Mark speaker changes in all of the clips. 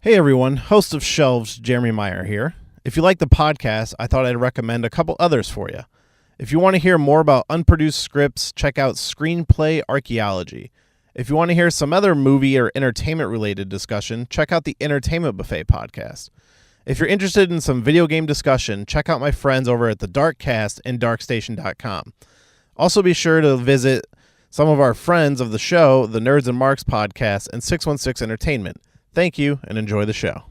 Speaker 1: Hey everyone, host of Shelves, Jeremy Meyer here. If you like the podcast, I thought I'd recommend a couple others for you. If you want to hear more about unproduced scripts, check out Screenplay Archaeology. If you want to hear some other movie or entertainment-related discussion, check out the Entertainment Buffet podcast. If you're interested in some video game discussion, check out my friends over at the Darkcast and darkstation.com. Also be sure to visit some of our friends of the show, the Nerds and Marks podcast and 616 Entertainment. Thank you, and enjoy the show.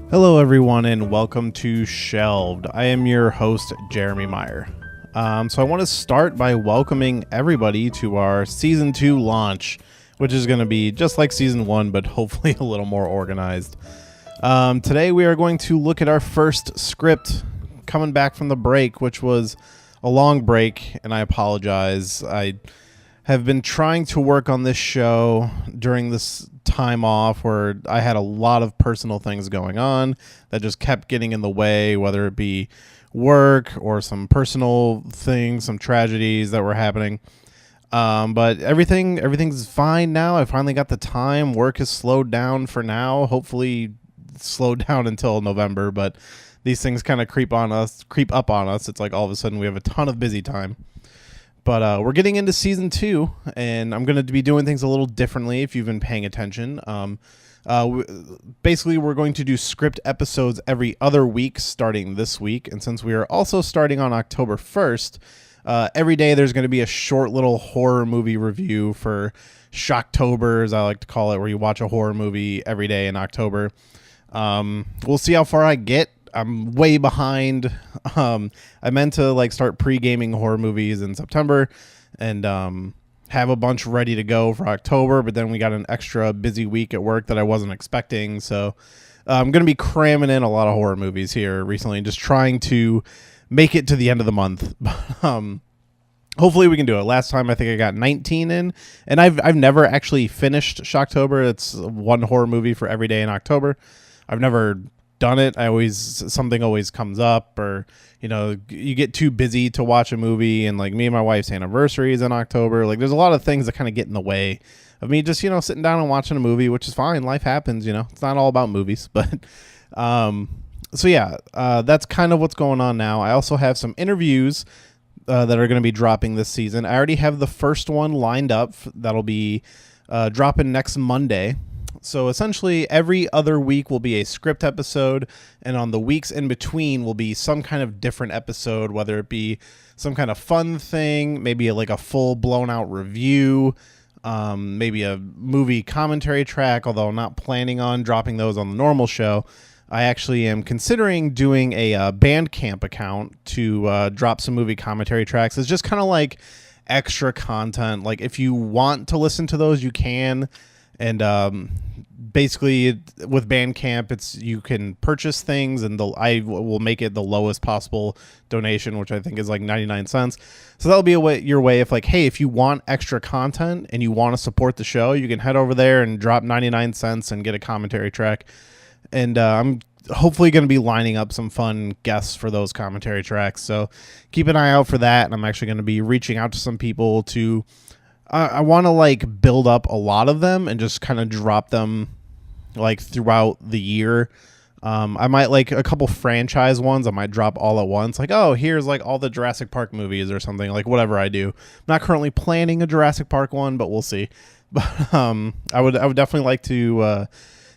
Speaker 1: Hello everyone and welcome to Shelved. I am your host, Jeremy Meyer. So I want to start by welcoming everybody to our Season 2 launch, which is going to be just like Season 1, but hopefully a little more organized. Today we are going to look at our first script coming back from the break, which was a long break, and I apologize. I have been trying to work on this show during this time off where I had a lot of personal things going on that just kept getting in the way, whether it be work or some personal things, some tragedies that were happening. But everything's fine now. I finally got the time. Work has slowed down for now. Hopefully slowed down until November, but these things kind of creep up on us. It's like all of a sudden we have a ton of busy time. But we're getting into Season 2, and I'm going to be doing things a little differently if you've been paying attention. Basically, we're going to do script episodes every other week starting this week. And since we are also starting on October 1st, every day there's going to be a short little horror movie review for Shocktober, as I like to call it, where you watch a horror movie every day in October. We'll see how far I get. I'm way behind. I meant to start pre-gaming horror movies in September and have a bunch ready to go for October, but then we got an extra busy week at work that I wasn't expecting. So I'm going to be cramming in a lot of horror movies here recently, just trying to make it to the end of the month. Hopefully we can do it. Last time I think I got 19 in, and I've never actually finished Shocktober. It's one horror movie for every day in October. I've never done it. Something always comes up, or you get too busy to watch a movie, and me and my wife's anniversary is in October. There's a lot of things that kind of get in the way of me just sitting down and watching a movie, which is fine. Life happens. It's not all about movies. But so yeah, that's kind of what's going on now. I also have some interviews that are going to be dropping this season. I already have the first one lined up that'll be dropping next Monday. So essentially every other week will be a script episode, and on the weeks in between will be some kind of different episode, whether it be some kind of fun thing, maybe a full blown out review, maybe a movie commentary track, although I'm not planning on dropping those on the normal show. I actually am considering doing a Bandcamp account to drop some movie commentary tracks. It's just kind of extra content. If you want to listen to those, you can. And basically with Bandcamp, you can purchase things, and I will make it the lowest possible donation, which I think is 99 cents. So that'll be your way of hey, if you want extra content and you want to support the show, you can head over there and drop 99 cents and get a commentary track. And I'm hopefully going to be lining up some fun guests for those commentary tracks. So keep an eye out for that. And I'm actually going to be reaching out to some people to I want to build up a lot of them and just kind of drop them throughout the year. I might a couple franchise ones. I might drop all at once. Here's all the Jurassic Park movies or something, whatever I do. I'm not currently planning a Jurassic Park one, but we'll see. But I would definitely like to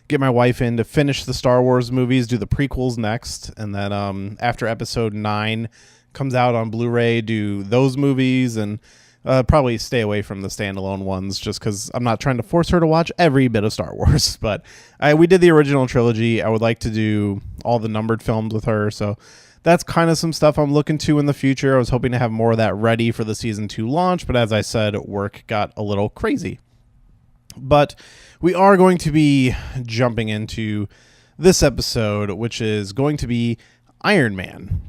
Speaker 1: get my wife in to finish the Star Wars movies, do the prequels next, and then after Episode 9 comes out on Blu-ray, do those movies, and probably stay away from the standalone ones just because I'm not trying to force her to watch every bit of Star Wars. But we did the original trilogy. I would like to do all the numbered films with her. So that's kind of some stuff I'm looking to in the future. I was hoping to have more of that ready for the Season 2 launch. But as I said, work got a little crazy. But we are going to be jumping into this episode, which is going to be Iron Man.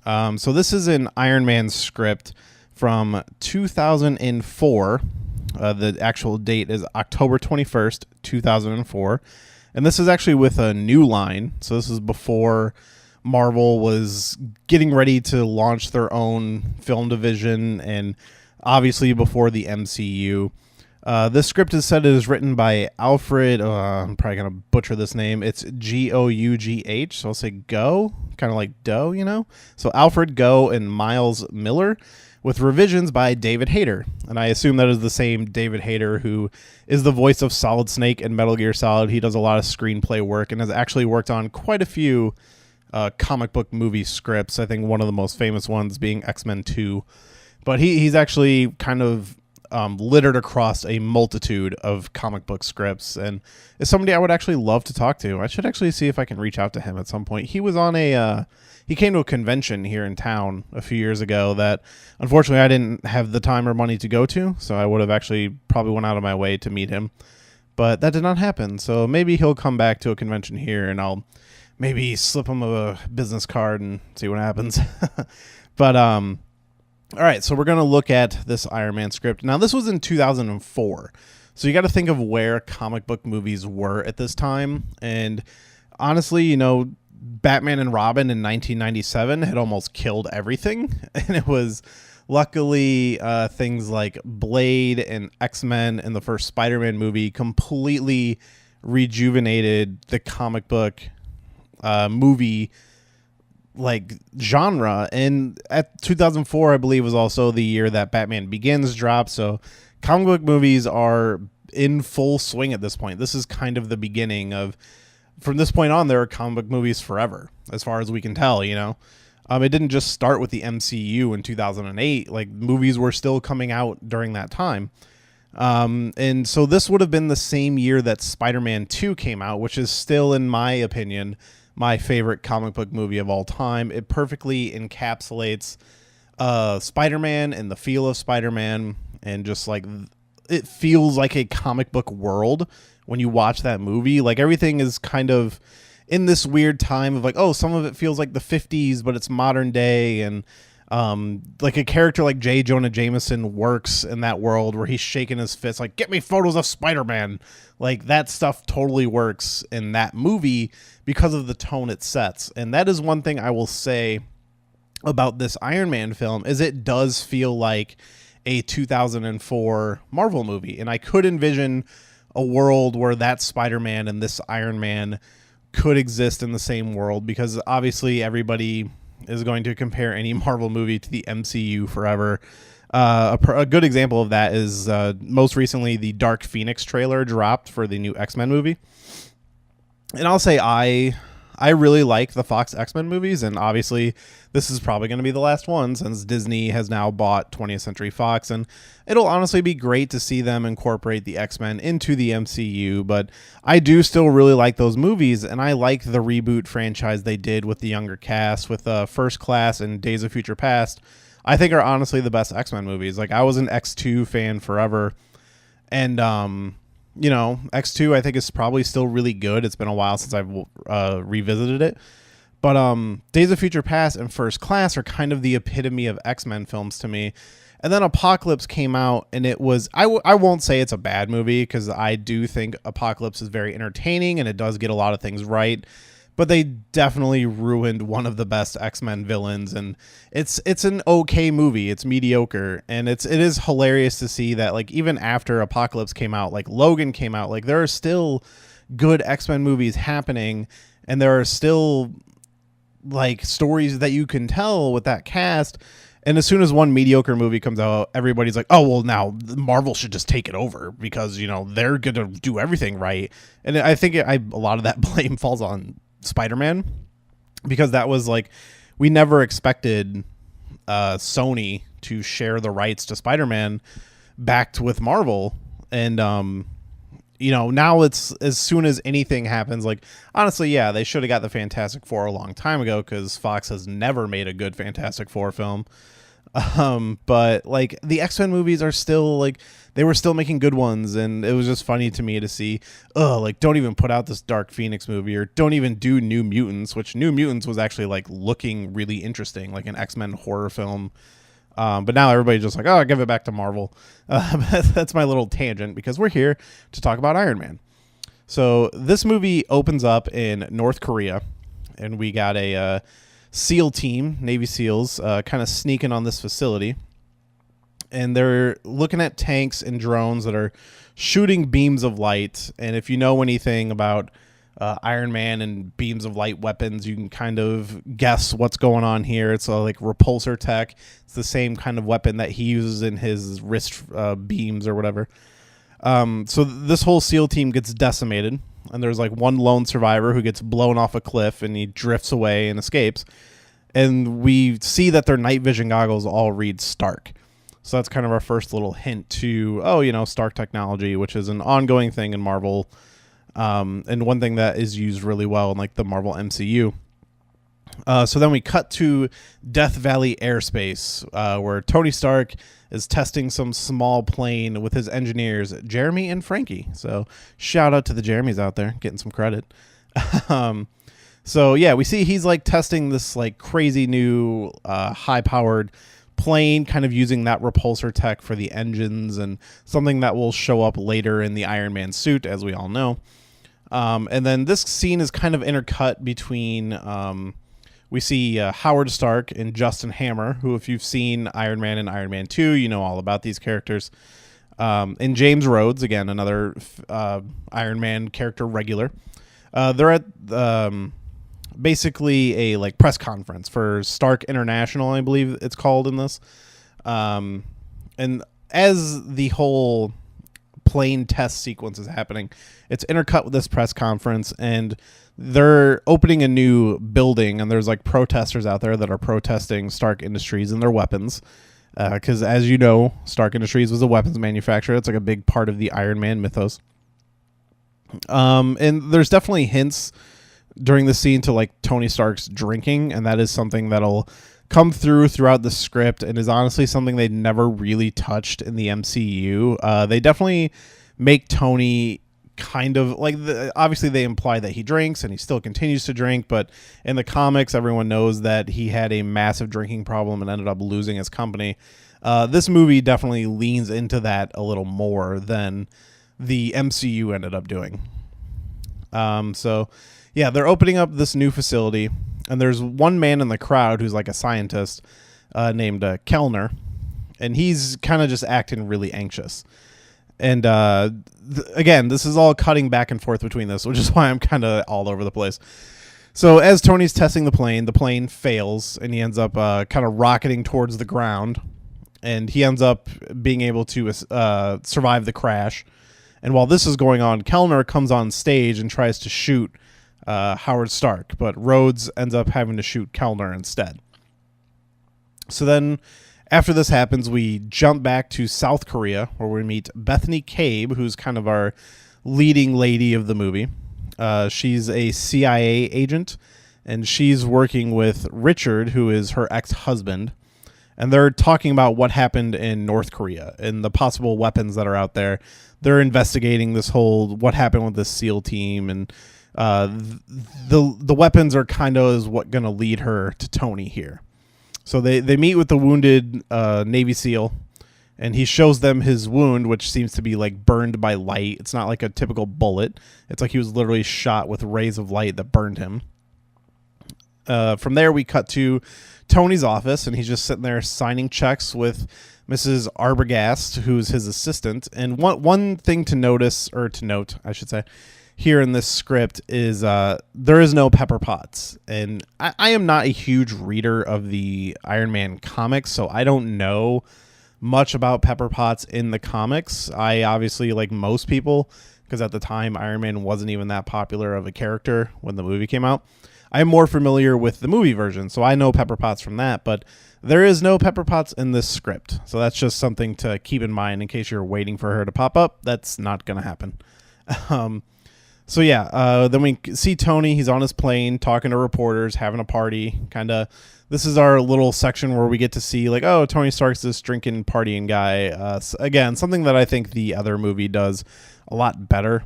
Speaker 1: So this is an Iron Man script from 2004. The actual date is October 21st, 2004. And this is actually with a New Line. So this is before Marvel was getting ready to launch their own film division, and obviously before the MCU. This script is said it is written by Alfred. I'm probably going to butcher this name. It's Gough. So I'll say Go, kind of like dough, you know? So Alfred Gough and Miles Millar, with revisions by David Hayter. And I assume that is the same David Hayter who is the voice of Solid Snake in Metal Gear Solid. He does a lot of screenplay work and has actually worked on quite a few comic book movie scripts. I think one of the most famous ones being X-Men 2. But he's actually kind of littered across a multitude of comic book scripts, and is somebody I would actually love to talk to. I should actually see if I can reach out to him at some point. He was on he came to a convention here in town a few years ago that unfortunately I didn't have the time or money to go to, so I would have actually probably went out of my way to meet him. But that did not happen, so maybe he'll come back to a convention here and I'll maybe slip him a business card and see what happens. But all right, so we're going to look at this Iron Man script. Now, this was in 2004, so you got to think of where comic book movies were at this time. And honestly, you know, Batman and Robin in 1997 had almost killed everything. And it was luckily things like Blade and X-Men and the first Spider-Man movie completely rejuvenated the comic book movie like genre. And at 2004, I believe, was also the year that Batman Begins dropped. So comic book movies are in full swing at this point. This is kind of the beginning of, from this point on, there are comic book movies forever, as far as we can tell, you know. It didn't just start with the MCU in 2008. Like, movies were still coming out during that time. And so this would have been the same year that Spider-Man 2 came out, which is still, in my opinion, my favorite comic book movie of all time. It perfectly encapsulates Spider-Man and the feel of Spider-Man, and just like it feels like a comic book world when you watch that movie. Like, everything is kind of in this weird time of like, oh, some of it feels like the 50s, but it's modern day. And like a character like J. Jonah Jameson works in that world where he's shaking his fist like, get me photos of Spider-Man. Like, that stuff totally works in that movie because of the tone it sets. And that is one thing I will say about this Iron Man film, is it does feel like a 2004 Marvel movie. And I could envision a world where that Spider-Man and this Iron Man could exist in the same world, because obviously everybody is going to compare any Marvel movie to the MCU forever. A good example of that is most recently the Dark Phoenix trailer dropped for the new X-Men movie. And I'll say I really like the Fox X-Men movies, and obviously this is probably going to be the last one since Disney has now bought 20th Century Fox, and it'll honestly be great to see them incorporate the X-Men into the MCU, but I do still really like those movies, and I like the reboot franchise they did with the younger cast, with First Class and Days of Future Past. I think are honestly the best X-Men movies. Like, I was an X2 fan forever, and you know, X2 I think is probably still really good. It's been a while since I've revisited it. But Days of Future Past and First Class are kind of the epitome of X-Men films to me. And then Apocalypse came out, and it was, I won't say it's a bad movie, because I do think Apocalypse is very entertaining and it does get a lot of things right. But they definitely ruined one of the best X-Men villains, and it's an okay movie. It's mediocre, and it is hilarious to see that, like, even after Apocalypse came out, like Logan came out, like there are still good X-Men movies happening, and there are still like stories that you can tell with that cast. And as soon as one mediocre movie comes out, everybody's like, oh, well, now Marvel should just take it over because, you know, they're going to do everything right. And I think a lot of that blame falls on Spider-Man, because that was like, we never expected Sony to share the rights to Spider-Man backed with Marvel. And you know, now it's, as soon as anything happens, like, honestly, yeah, they should have got the Fantastic Four a long time ago, because Fox has never made a good Fantastic Four film. But like the X-Men movies are still like, they were still making good ones, and it was just funny to me to see, like, don't even put out this Dark Phoenix movie, or don't even do New Mutants, which New Mutants was actually like looking really interesting, like an X-Men horror film. But now everybody's just like, oh, give it back to Marvel. That's my little tangent, because we're here to talk about Iron Man. So this movie opens up in North Korea, and we got a SEAL team, Navy SEALs, kind of sneaking on this facility. And they're looking at tanks and drones that are shooting beams of light. And if you know anything about Iron Man and beams of light weapons, you can kind of guess what's going on here. It's like repulsor tech. It's the same kind of weapon that he uses in his wrist beams or whatever. So this whole SEAL team gets decimated, and there's like one lone survivor who gets blown off a cliff, and he drifts away and escapes. And we see that their night vision goggles all read Stark. So that's kind of our first little hint to, Stark technology, which is an ongoing thing in Marvel. And one thing that is used really well in like the Marvel MCU. So then we cut to Death Valley Airspace, where Tony Stark is testing some small plane with his engineers, Jeremy and Frankie. So shout out to the Jeremys out there, getting some credit. So yeah, we see he's like testing this like crazy new high-powered plane, kind of using that repulsor tech for the engines, and something that will show up later in the Iron Man suit, as we all know. And then this scene is kind of intercut between, we see Howard Stark and Justin Hammer, who, if you've seen Iron Man and Iron Man 2, you know all about these characters. And James Rhodes, again, another Iron Man character regular. They're at basically a like press conference for Stark International, I believe it's called in this. And as the whole plane test sequence is happening, it's intercut with this press conference, and they're opening a new building, and there's like protesters out there that are protesting Stark Industries and their weapons. Because as you know, Stark Industries was a weapons manufacturer. It's like a big part of the Iron Man mythos. And there's definitely hints during the scene to like Tony Stark's drinking, and that is something that'll come throughout the script, and is honestly something they never really touched in the MCU. They definitely make Tony kind of like, obviously they imply that he drinks, and he still continues to drink, but in the comics everyone knows that he had a massive drinking problem and ended up losing his company. This movie definitely leans into that a little more than the MCU ended up doing. So yeah, they're opening up this new facility, and there's one man in the crowd who's like a scientist named Kellner, and he's kind of just acting really anxious. And again, this is all cutting back and forth between this, which is why I'm kind of all over the place. So as Tony's testing the plane fails, and he ends up kind of rocketing towards the ground, and he ends up being able to survive the crash. And while this is going on, Kellner comes on stage and tries to shoot Howard Stark, but Rhodes ends up having to shoot Kellner instead. So then after this happens, we jump back to South Korea, where we meet Bethany Cabe, who's kind of our leading lady of the movie. She's a CIA agent, and she's working with Richard, who is her ex-husband. And they're talking about what happened in North Korea and the possible weapons that are out there. They're investigating this whole, what happened with this SEAL team, and the weapons are kind of is what going to lead her to Tony here. So they meet with the wounded Navy SEAL, and he shows them his wound, which seems to be like burned by light. It's not like a typical bullet. It's like he was literally shot with rays of light that burned him. From there, we cut to Tony's office, and he's just sitting there signing checks with Mrs. Arbogast, who's his assistant. And one thing to notice, or to note, I should say, here in this script is there is no Pepper Potts. And I am not a huge reader of the Iron Man comics, so I don't know much about Pepper Potts in the comics. I obviously, like most people, because at the time Iron Man wasn't even that popular of a character when the movie came out, I'm more familiar with the movie version, so I know Pepper Potts from that, but there is no Pepper Potts in this script. So that's just something to keep in mind in case you're waiting for her to pop up. That's not going to happen. So yeah, then we see Tony. He's on his plane talking to reporters, having a party. Kind of. This is our little section where we get to see like, oh, Tony Stark's this drinking, partying guy. Again, something that I think the other movie does a lot better.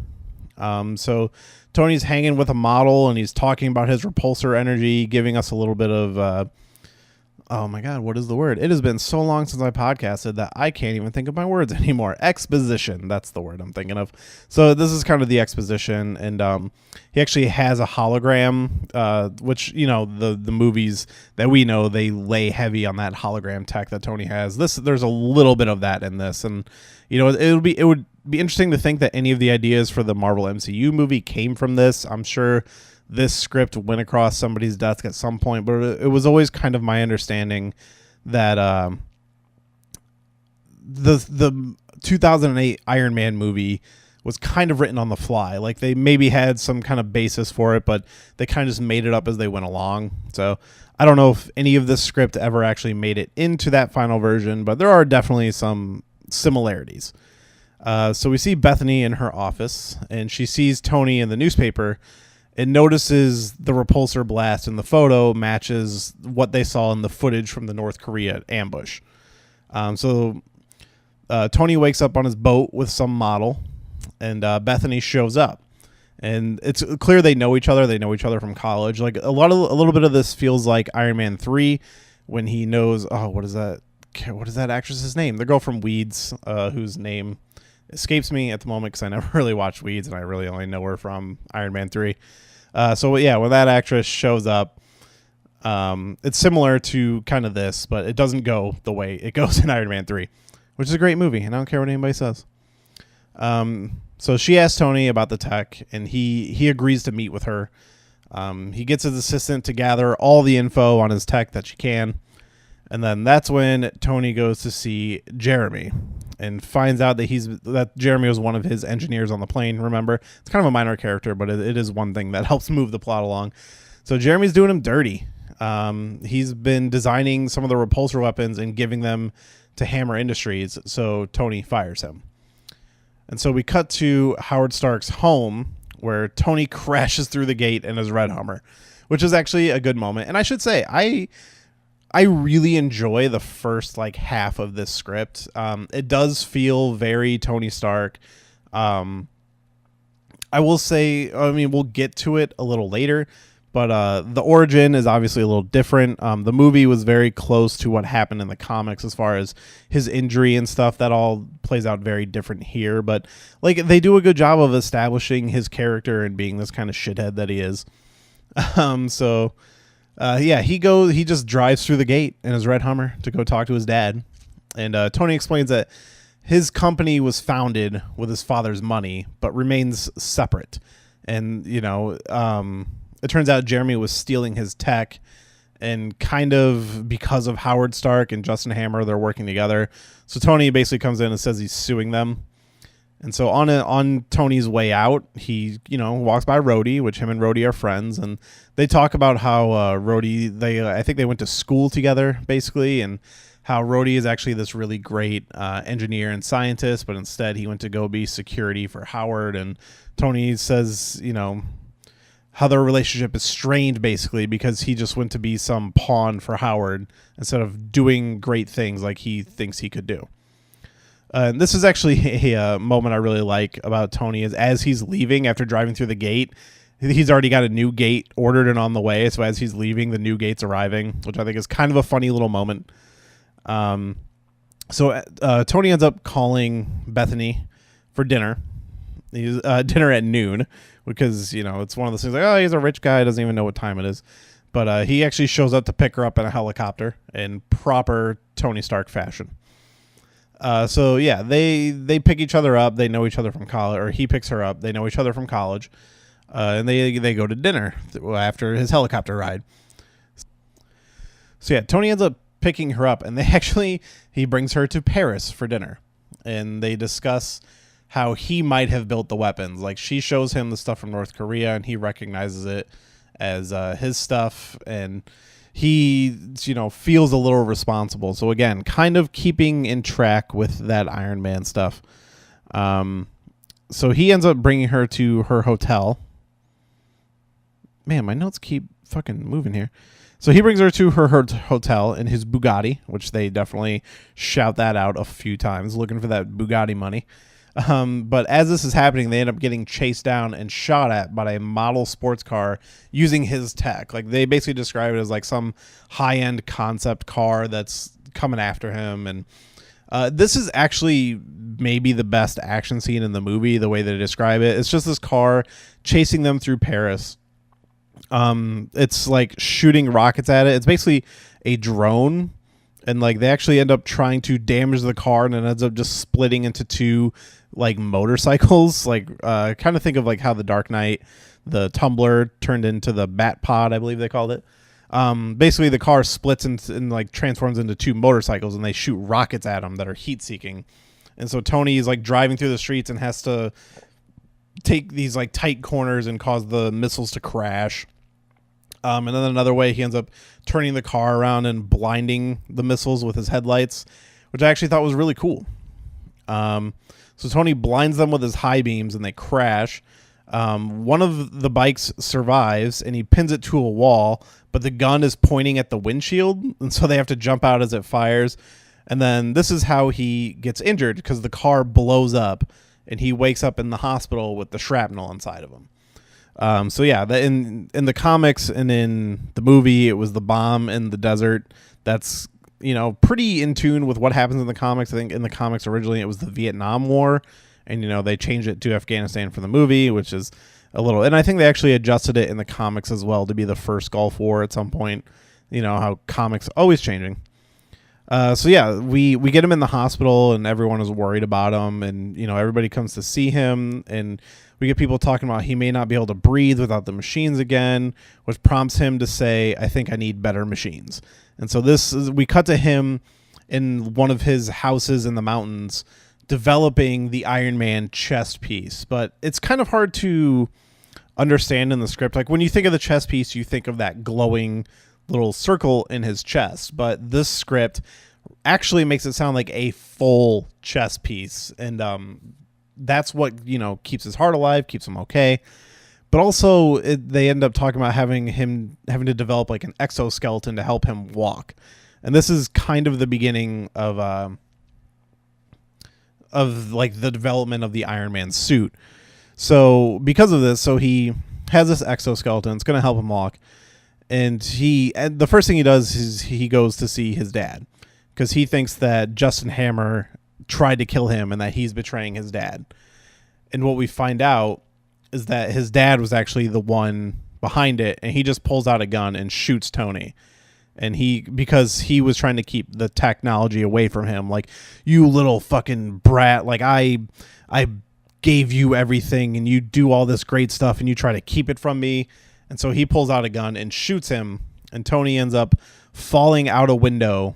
Speaker 1: So Tony's hanging with a model and he's talking about his repulsor energy, giving us a little bit of oh my God, what is the word? It has been so long since I podcasted that I can't even think of my words anymore. Exposition. That's the word I'm thinking of. So this is kind of the exposition. And he actually has a hologram, which, you know, the movies that we know, they lay heavy on that hologram tech that Tony has. There's a little bit of that in this. And, you know, it would be interesting to think that any of the ideas for the Marvel MCU movie came from this. I'm sure this script went across somebody's desk at some point, but it was always kind of my understanding that the 2008 Iron Man movie was kind of written on the fly. Like they maybe had some kind of basis for it, but they kind of just made it up as they went along. So I don't know if any of this script ever actually made it into that final version, but there are definitely some similarities. So we see Bethany in her office, and she sees Tony in the newspaper and notices the repulsor blast in the photo matches what they saw in the footage from the North Korea ambush. So Tony wakes up on his boat with some model, and Bethany shows up. And it's clear they know each other. They know each other from college. Like a little bit of this feels like Iron Man 3 when he knows, what is that actress's name? The girl from Weeds, whose name escapes me at the moment because I never really watched Weeds and I really only know her from Iron Man 3. So yeah, when that actress shows up, it's similar to kind of this, but it doesn't go the way it goes in Iron Man 3, which is a great movie, and I don't care what anybody says. So she asks Tony about the tech, and he agrees to meet with her. He gets his assistant to gather all the info on his tech that she can, and then that's when Tony goes to see Jeremy and finds out that Jeremy was one of his engineers on the plane. Remember, it's kind of a minor character, but it is one thing that helps move the plot along. So Jeremy's doing him dirty. He's been designing some of the repulsor weapons and giving them to Hammer Industries, so Tony fires him. And so we cut to Howard Stark's home, where Tony crashes through the gate in his red Hummer, which is actually a good moment. And I should say, I really enjoy the first half of this script. It does feel very Tony Stark. I will say, we'll get to it a little later, but the origin is obviously a little different. The movie was very close to what happened in the comics as far as his injury and stuff. That all plays out very different here, but they do a good job of establishing his character and being this kind of shithead that he is. He just drives through the gate in his red Hummer to go talk to his dad. And Tony explains that his company was founded with his father's money, but remains separate. And, it turns out Jeremy was stealing his tech, and kind of because of Howard Stark and Justin Hammer, they're working together. So Tony basically comes in and says he's suing them. And so on Tony's way out, he, walks by Rhodey, which him and Rhodey are friends. And they talk about how Rhodey, I think they went to school together, basically, and how Rhodey is actually this really great engineer and scientist, but instead he went to go be security for Howard. And Tony says, how their relationship is strained, basically, because he just went to be some pawn for Howard instead of doing great things like he thinks he could do. And this is actually a moment I really like about Tony, is as he's leaving after driving through the gate, he's already got a new gate ordered and on the way. So as he's leaving, the new gate's arriving, which I think is kind of a funny little moment. So Tony ends up calling Bethany for dinner. He's dinner at noon because, it's one of those things like, he's a rich guy, doesn't even know what time it is. But he actually shows up to pick her up in a helicopter in proper Tony Stark fashion. So yeah, they pick each other up. They know each other from college, or he picks her up. They know each other from college, and they go to dinner after his helicopter ride. So yeah, Tony ends up picking her up, and he brings her to Paris for dinner, and they discuss how he might have built the weapons. Like, she shows him the stuff from North Korea, and he recognizes it as his stuff, and he, feels a little responsible. So again, kind of keeping in track with that Iron Man stuff. So he ends up bringing her to her hotel. Man, my notes keep fucking moving here. So he brings her to her hotel in his Bugatti, which they definitely shout that out a few times, looking for that Bugatti money. But as this is happening, they end up getting chased down and shot at by a model sports car using his tech. Like, they basically describe it as like some high-end concept car that's coming after him. And this is actually maybe the best action scene in the movie, the way they describe it. It's just this car chasing them through Paris. It's like shooting rockets at it. It's basically a drone, and like they actually end up trying to damage the car, and it ends up just splitting into two like motorcycles. Like kind of think of like how the Dark Knight, the Tumbler turned into the Bat Pod, I believe they called it. Basically the car splits and like transforms into two motorcycles, and they shoot rockets at them that are heat seeking. And so Tony is like driving through the streets and has to take these like tight corners and cause the missiles to crash. And then another way, he ends up turning the car around and blinding the missiles with his headlights, which I actually thought was really cool. So Tony blinds them with his high beams, and they crash. One of the bikes survives, and he pins it to a wall, but the gun is pointing at the windshield, and so they have to jump out as it fires. And then this is how he gets injured, because the car blows up, and he wakes up in the hospital with the shrapnel inside of him. So yeah, in the comics and in the movie, it was the bomb in the desert. That's, you know, pretty in tune with what happens in the comics. I think in the comics originally it was the Vietnam War, and, you know, they changed it to Afghanistan for the movie, which is a little, and I think they actually adjusted it in the comics as well to be the first Gulf War at some point. You know how comics always changing. So yeah, we get him in the hospital, and everyone is worried about him, and, you know, everybody comes to see him, and we get people talking about he may not be able to breathe without the machines again, which prompts him to say, I think I need better machines. And so we cut to him in one of his houses in the mountains developing the Iron Man chest piece. But it's kind of hard to understand in the script. Like, when you think of the chest piece, you think of that glowing little circle in his chest. But this script actually makes it sound like a full chest piece. And that's what, you know, keeps his heart alive, keeps him okay. But also they end up talking about having to develop like an exoskeleton to help him walk. And this is kind of the beginning of like the development of the Iron Man suit. So because of this, so he has this exoskeleton. It's going to help him walk. And the first thing he does is he goes to see his dad, because he thinks that Justin Hammer tried to kill him and that he's betraying his dad. And what we find out is that his dad was actually the one behind it, and he just pulls out a gun and shoots Tony. And because he was trying to keep the technology away from him, like, you little fucking brat, like, I gave you everything and you do all this great stuff and you try to keep it from me. And so he pulls out a gun and shoots him, and Tony ends up falling out a window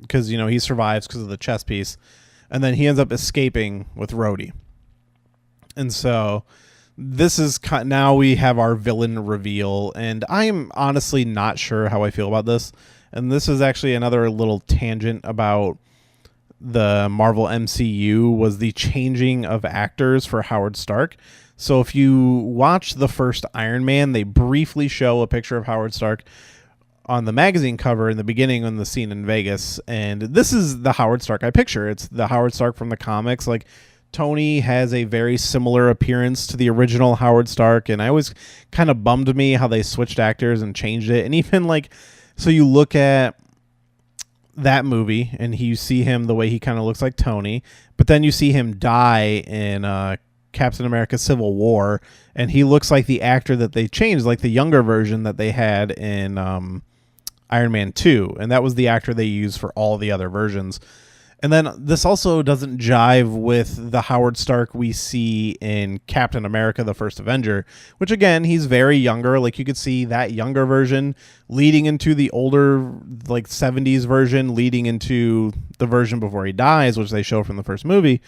Speaker 1: because, you know, he survives because of the chest piece. And then he ends up escaping with Rhodey. And so this is now we have our villain reveal, and I am honestly not sure how I feel about this. And this is actually another little tangent about the Marvel MCU, was the changing of actors for Howard Stark. So if you watch the first Iron Man, they briefly show a picture of Howard Stark on the magazine cover in the beginning on the scene in Vegas. And this is the Howard Stark I picture. It's the Howard Stark from the comics. Like, Tony has a very similar appearance to the original Howard Stark, and I always kind of bummed me how they switched actors and changed it. And even like, so you look at that movie and you see him the way he kind of looks like Tony, but then you see him die in Captain America Civil War, and he looks like the actor that they changed, like the younger version that they had in Iron Man 2, and that was the actor they used for all the other versions. And then this also doesn't jive with the Howard Stark we see in Captain America, the First Avenger, which, again, he's very younger. Like, you could see that younger version leading into the older, like, 70s version, leading into the version before he dies, which they show from the first movie.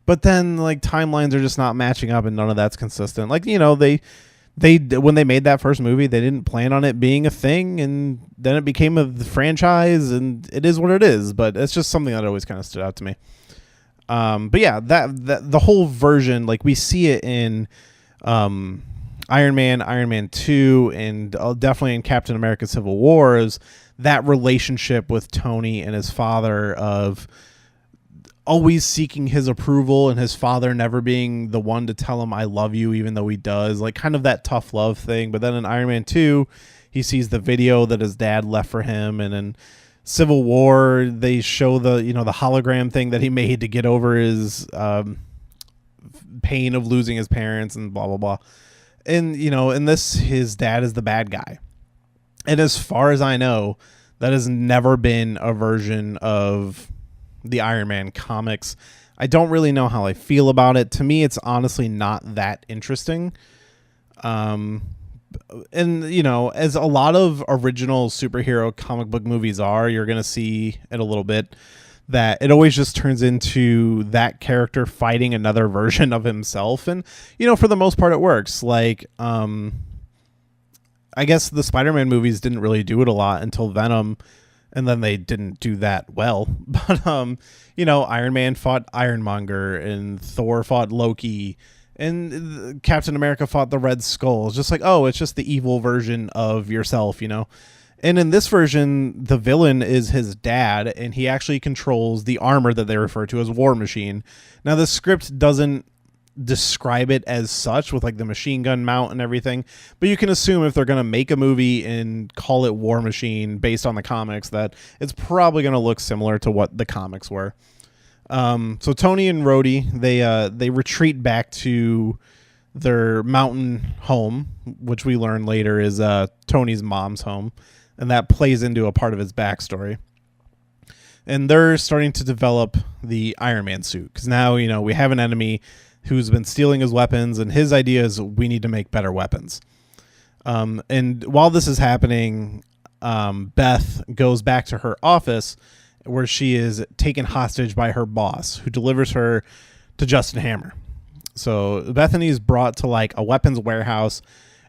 Speaker 1: But then, like, timelines are just not matching up, and none of that's consistent. Like, you know, they when they made that first movie, they didn't plan on it being a thing, and then it became a franchise, and it is what it is. But it's just something that always kind of stood out to me. But yeah, that the whole version, like we see it in Iron Man 2, and definitely in Captain America Civil War, is that relationship with Tony and his father of always seeking his approval and his father never being the one to tell him I love you, even though he does, like kind of that tough love thing. But then in Iron Man 2, he sees the video that his dad left for him, and in Civil War, they show the hologram thing that he made to get over his pain of losing his parents and blah, blah, blah. And, in this, his dad is the bad guy. And as far as I know, that has never been a version of the Iron Man comics. I don't really know how I feel about it. To me, it's honestly not that interesting. And, as a lot of original superhero comic book movies are, you're going to see it a little bit, that it always just turns into that character fighting another version of himself. And, for the most part, it works. Like, I guess the Spider-Man movies didn't really do it a lot until Venom, and then they didn't do that well. But, Iron Man fought Ironmonger, and Thor fought Loki, and Captain America fought the Red Skull. It's just like, oh, it's just the evil version of yourself, And in this version, the villain is his dad, and he actually controls the armor that they refer to as War Machine. Now, the script doesn't describe it as such with like the machine gun mount and everything, but you can assume if they're going to make a movie and call it War Machine based on the comics, that it's probably going to look similar to what the comics were. So Tony and Rhodey, they retreat back to their mountain home, which we learn later is Tony's mom's home, and that plays into a part of his backstory. And they're starting to develop the Iron Man suit, because now we have an enemy who's been stealing his weapons, and his idea is we need to make better weapons. And while this is happening, Beth goes back to her office, where she is taken hostage by her boss, who delivers her to Justin Hammer. So Bethany is brought to like a weapons warehouse,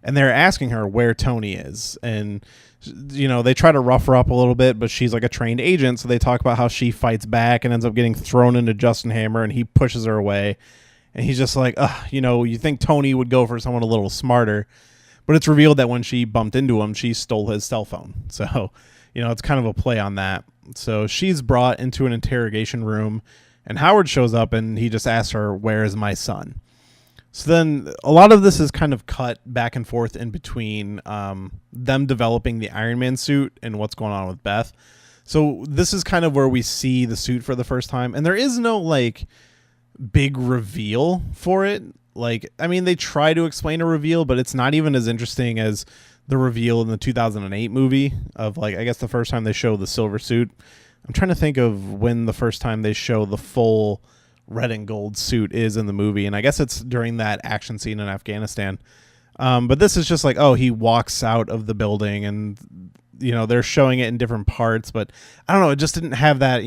Speaker 1: and they're asking her where Tony is. And, they try to rough her up a little bit, but she's like a trained agent. So they talk about how she fights back and ends up getting thrown into Justin Hammer, and he pushes her away. And he's just like, you think Tony would go for someone a little smarter, but it's revealed that when she bumped into him, she stole his cell phone. So, it's kind of a play on that. So she's brought into an interrogation room, and Howard shows up, and he just asks her, "Where is my son?" So then a lot of this is kind of cut back and forth in between them developing the Iron Man suit and what's going on with Beth. So this is kind of where we see the suit for the first time, and there is no like big reveal for it. Like, I mean, they try to explain a reveal, but it's not even as interesting as the reveal in the 2008 movie of like, I guess the first time they show the silver suit. I'm trying to think of when the first time they show the full red and gold suit is in the movie. And I guess it's during that action scene in Afghanistan. But this is just like, oh, he walks out of the building, and, they're showing it in different parts, but I don't know. It just didn't have that,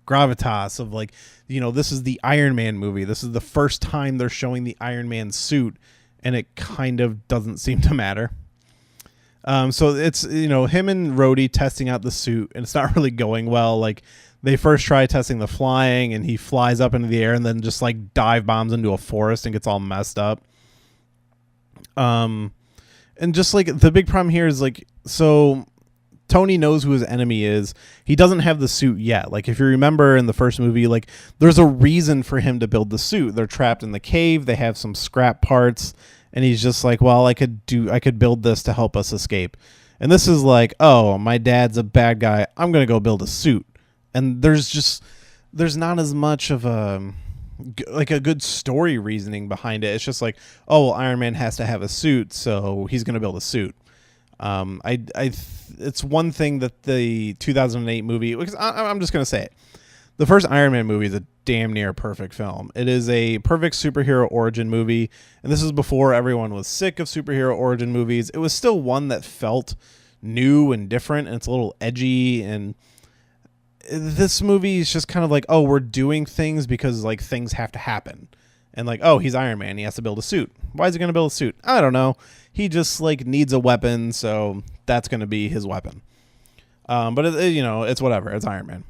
Speaker 1: gravitas of like, this is the Iron Man movie. This is the first time they're showing the Iron Man suit, and it kind of doesn't seem to matter. So it's, him and Rhodey testing out the suit, and it's not really going well. Like, they first try testing the flying, and he flies up into the air and then just like dive bombs into a forest and gets all messed up. And just like the big problem here is like, so Tony knows who his enemy is. He doesn't have the suit yet. Like, if you remember in the first movie, like, there's a reason for him to build the suit. They're trapped in the cave. They have some scrap parts, and he's just like, well, I could build this to help us escape. And this is like, oh, my dad's a bad guy, I'm going to go build a suit. And there's not as much of a good story reasoning behind it. It's just like, oh, well, Iron Man has to have a suit, so he's going to build a suit. It's one thing that the 2008 movie, because I'm just going to say it. The first Iron Man movie is a damn near perfect film. It is a perfect superhero origin movie, and this is before everyone was sick of superhero origin movies. It was still one that felt new and different, and it's a little edgy, and this movie is just kind of like, oh, we're doing things because like things have to happen. And like, oh, he's Iron Man, he has to build a suit. Why is he going to build a suit? I don't know. He just like needs a weapon, so that's going to be his weapon. But it's whatever. It's Iron Man.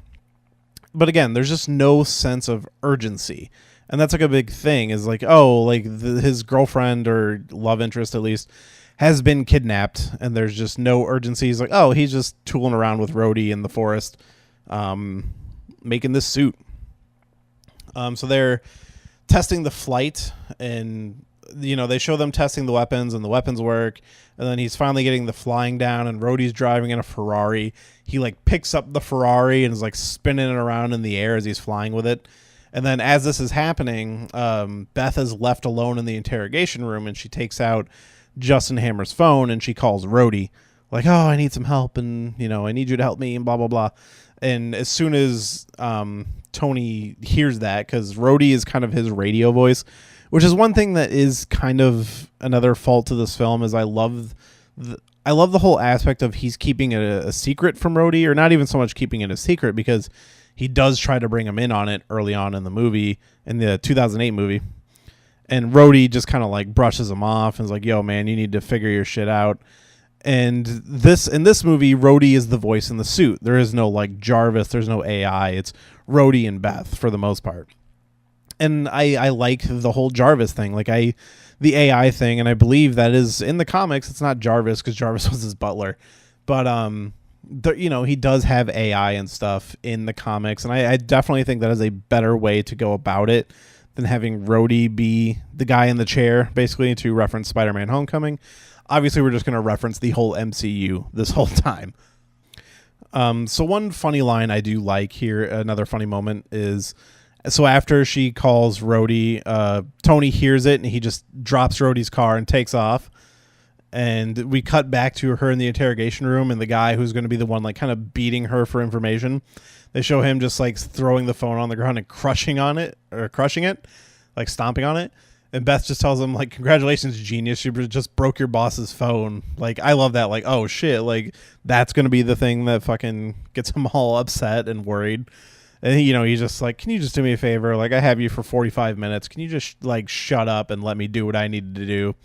Speaker 1: but again, there's just no sense of urgency. And that's like a big thing is like, oh, like his girlfriend or love interest at least has been kidnapped and there's just no urgency. He's like, oh, he's just tooling around with Rhodey in the forest, making this suit. So they're testing the flight and, you know, they show them testing the weapons and the weapons work. And then he's finally getting the flying down and Rhodey's driving in a Ferrari. He like picks up the Ferrari and is like spinning it around in the air as he's flying with it. And then as this is happening, Beth is left alone in the interrogation room and she takes out Justin Hammer's phone and she calls Rhodey like, oh, I need some help and, you know, I need you to help me and blah, blah, blah. And as soon as Tony hears that, because Rhodey is kind of his radio voice, which is one thing that is kind of another fault to this film, is I love the whole aspect of he's keeping a secret from Rhodey, or not even so much keeping it a secret, because he does try to bring him in on it early on in the movie, in the 2008 movie. And Rhodey just kind of like brushes him off and is like, yo, man, you need to figure your shit out. And in this movie, Rhodey is the voice in the suit. There is no like Jarvis. There's no AI. It's Rhodey and Beth for the most part. And I like the whole Jarvis thing, like the AI thing. And I believe that is in the comics. It's not Jarvis because Jarvis was his butler, but you know, he does have AI and stuff in the comics. And I definitely think that is a better way to go about it than having Rhodey be the guy in the chair, basically, to reference Spider-Man Homecoming. Obviously, we're just going to reference the whole MCU this whole time. So one funny line I do like here, another funny moment is, so after she calls Rhodey, Tony hears it and he just drops Rhodey's car and takes off. And we cut back to her in the interrogation room and the guy who's going to be the one like kind of beating her for information. They show him just like throwing the phone on the ground and crushing it, like stomping on it. And Beth just tells him like, congratulations, genius. You just broke your boss's phone. Like, I love that. Like, oh shit. Like that's going to be the thing that fucking gets him all upset and worried. And you know, he's just like, can you just do me a favor? Like I have you for 45 minutes. Can you just like shut up and let me do what I needed to do?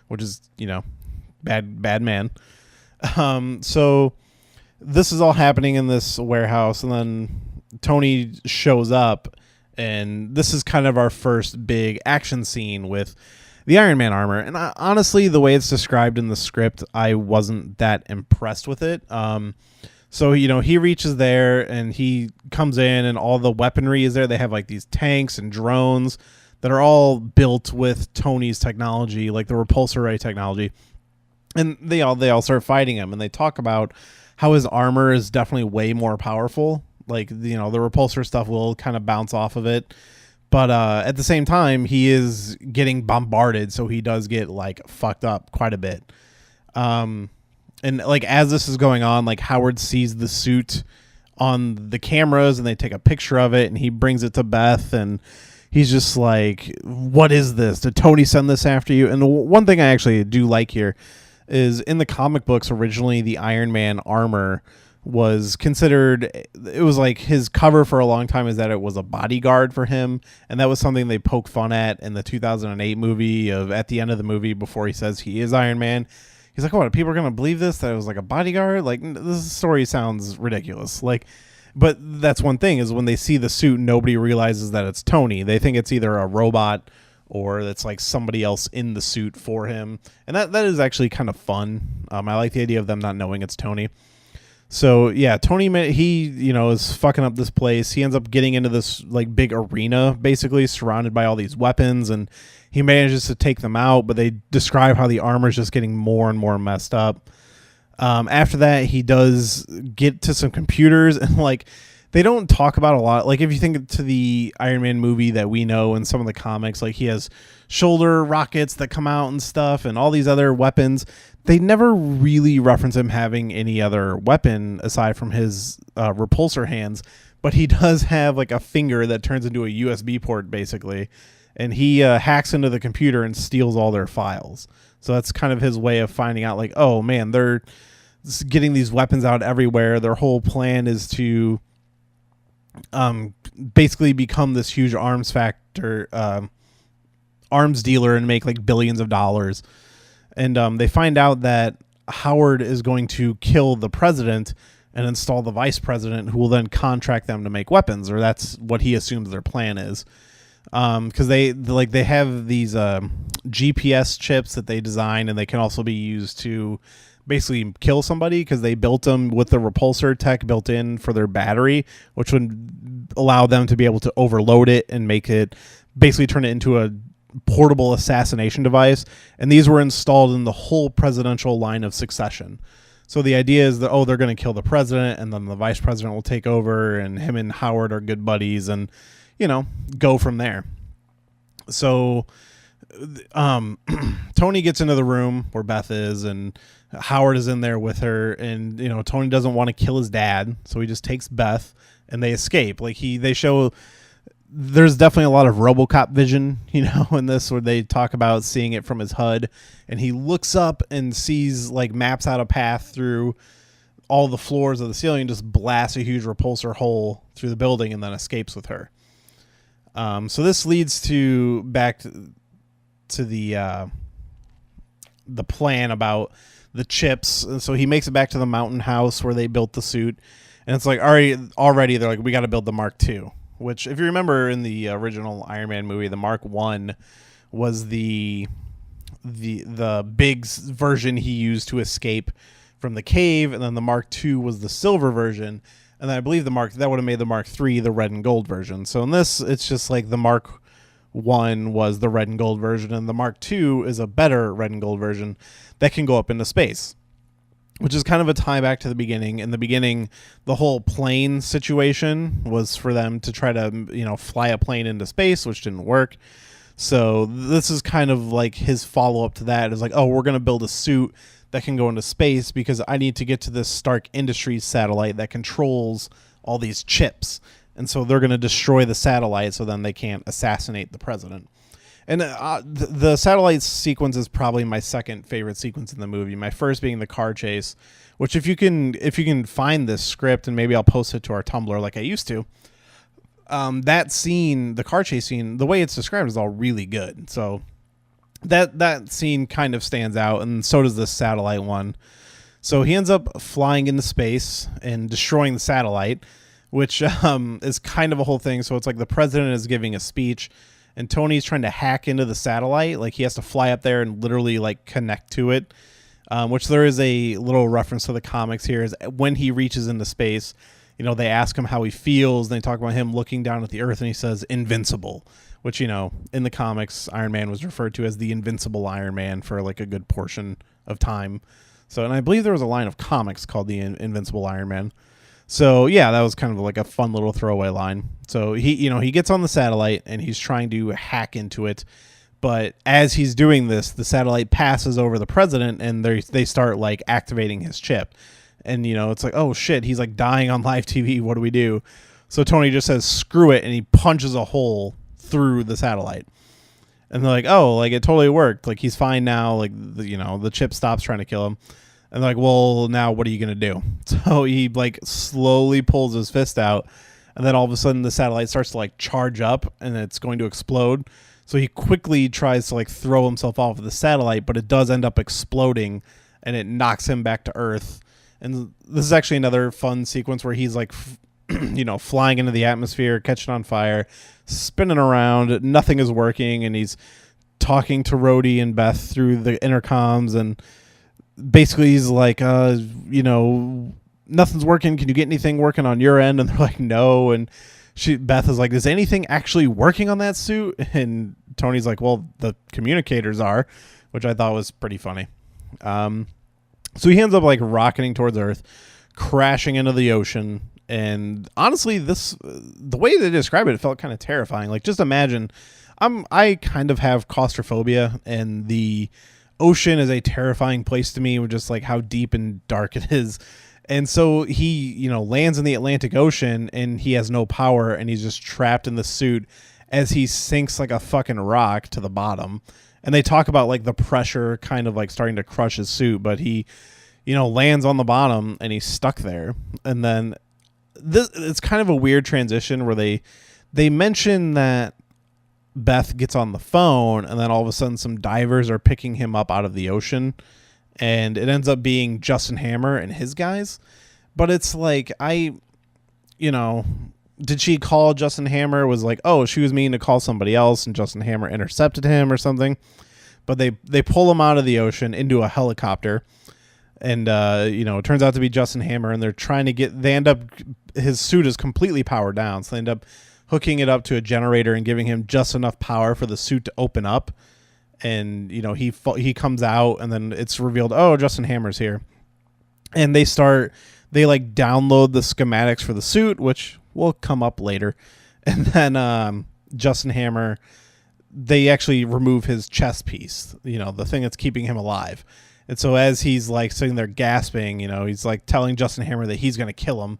Speaker 1: Which is, you know, bad man. So this is all happening in this warehouse, and then Tony shows up, and this is kind of our first big action scene with the Iron Man armor. And honestly, the way it's described in the script, I wasn't that impressed with it. So, you know, he reaches there and he comes in and all the weaponry is there. They have like these tanks and drones that are all built with Tony's technology, like the repulsor ray technology. And they all start fighting him, and they talk about how his armor is definitely way more powerful. Like, you know, the repulsor stuff will kind of bounce off of it. But at the same time, he is getting bombarded, so he does get, like, fucked up quite a bit. And, like, as this is going on, like, Howard sees the suit on the cameras, and they take a picture of it, and he brings it to Beth, and he's just like, what is this? Did Tony send this after you? And one thing I actually do like here is in the comic books, originally the Iron Man armor was considered, it was like his cover for a long time is that it was a bodyguard for him, and that was something they poke fun at in the 2008 movie of at the end of the movie before he says he is Iron Man. He's like, what, are people going to believe this, that it was like a bodyguard? Like, this story sounds ridiculous. Like, but that's one thing is when they see the suit, nobody realizes that it's Tony. They think it's either a robot or it's like somebody else in the suit for him. And that is actually kind of fun. I like the idea of them not knowing it's Tony. So yeah, Tony, he, you know, is fucking up this place. He ends up getting into this like big arena, basically surrounded by all these weapons, and he manages to take them out, but they describe how the armor is just getting more and more messed up. After that, he does get to some computers, and like, they don't talk about a lot. Like, if you think to the Iron Man movie that we know in some of the comics, like he has shoulder rockets that come out and stuff and all these other weapons. They never really reference him having any other weapon aside from his repulsor hands. But he does have like a finger that turns into a USB port, basically. And he hacks into the computer and steals all their files. So that's kind of his way of finding out, like, oh, man, they're getting these weapons out everywhere. Their whole plan is to basically become this huge arms dealer and make like billions of dollars. And they find out that Howard is going to kill the president, and install the vice president, who will then contract them to make weapons, or that's what he assumes their plan is. Because they have these GPS chips that they design, and they can also be used to basically kill somebody, because they built them with the repulsor tech built in for their battery, which would allow them to be able to overload it and make it basically turn it into a portable assassination device. And these were installed in the whole presidential line of succession. So the idea is that, they're going to kill the president, and then the vice president will take over, and him and Howard are good buddies, and go from there. So Tony gets into the room where Beth is, and Howard is in there with her, and Tony doesn't want to kill his dad, so he just takes Beth, and they escape. They show there's definitely a lot of RoboCop vision, in this, where they talk about seeing it from his HUD, and he looks up and sees, maps out a path through all the floors of the ceiling, and just blasts a huge repulsor hole through the building, and then escapes with her. So this leads back to the plan about the chips. And so he makes it back to the mountain house where they built the suit, and it's already they're like, we got to build the Mark II, which, if you remember in the original Iron Man movie, the Mark I was the big version he used to escape from the cave, and then the Mark II was the silver version. And then I believe that would have made the Mark III the red and gold version. So in this, it's just like the Mark I was the red and gold version, and the Mark II is a better red and gold version that can go up into space, which is kind of a tie back to the beginning. In the beginning, the whole plane situation was for them to try to, fly a plane into space, which didn't work. So this is kind of like his follow-up to that. It's like, we're going to build a suit that can go into space because I need to get to this Stark Industries satellite that controls all these chips. And so they're going to destroy the satellite so then they can't assassinate the president. And the satellite sequence is probably my second favorite sequence in the movie. My first being the car chase, which if you can find this script, and maybe I'll post it to our Tumblr like I used to, that scene, the car chase scene, the way it's described is all really good. So that scene kind of stands out, and so does the satellite one. So he ends up flying into space and destroying the satellite, which is kind of a whole thing. So it's like the president is giving a speech, and Tony's trying to hack into the satellite. He has to fly up there and literally connect to it, which there is a little reference to the comics here. Is when he reaches into space, they ask him how he feels, and they talk about him looking down at the earth, and he says invincible, which, in the comics, Iron Man was referred to as the Invincible Iron Man for a good portion of time. So, and I believe there was a line of comics called the Invincible Iron Man. So yeah, that was kind of a fun little throwaway line. So he gets on the satellite and he's trying to hack into it. But as he's doing this, the satellite passes over the president, and they start activating his chip. And, it's like, oh shit, he's dying on live TV. What do we do? So Tony just says, screw it. And he punches a hole through the satellite, and they're like, it totally worked, he's fine now, the chip stops trying to kill him. And they're like, well, now what are you gonna do? So he slowly pulls his fist out, and then all of a sudden the satellite starts to charge up, and it's going to explode. So he quickly tries to throw himself off of the satellite, but it does end up exploding, and it knocks him back to Earth. And this is actually another fun sequence where he's flying into the atmosphere, catching on fire, spinning around, nothing is working, and he's talking to Rhodey and Beth through the intercoms, and basically he's like, nothing's working, can you get anything working on your end? And they're like, no. And Beth is like, is anything actually working on that suit? And Tony's like, well, the communicators are, which I thought was pretty funny. So he ends up rocketing towards Earth, crashing into the ocean. And honestly, the way they describe it felt kind of terrifying. Just imagine, I kind of have claustrophobia, and the ocean is a terrifying place to me with just how deep and dark it is. And so he, lands in the Atlantic Ocean, and he has no power, and he's just trapped in the suit as he sinks like a fucking rock to the bottom. And they talk about the pressure kind of starting to crush his suit, but he, lands on the bottom and he's stuck there. And then it's kind of a weird transition where they mention that Beth gets on the phone, and then all of a sudden some divers are picking him up out of the ocean, and it ends up being Justin Hammer and his guys. But it's like, did she call Justin Hammer? Was like, oh, she was meaning to call somebody else, and Justin Hammer intercepted him or something. But they pull him out of the ocean into a helicopter, and it turns out to be Justin Hammer, and they're trying to they end up, his suit is completely powered down, so they end up hooking it up to a generator and giving him just enough power for the suit to open up. And he comes out, and then it's revealed, oh, Justin Hammer's here, and they download the schematics for the suit, which will come up later. And then Justin Hammer, they actually remove his chest piece, the thing that's keeping him alive. And so as he's like sitting there gasping, he's like telling Justin Hammer that he's going to kill him.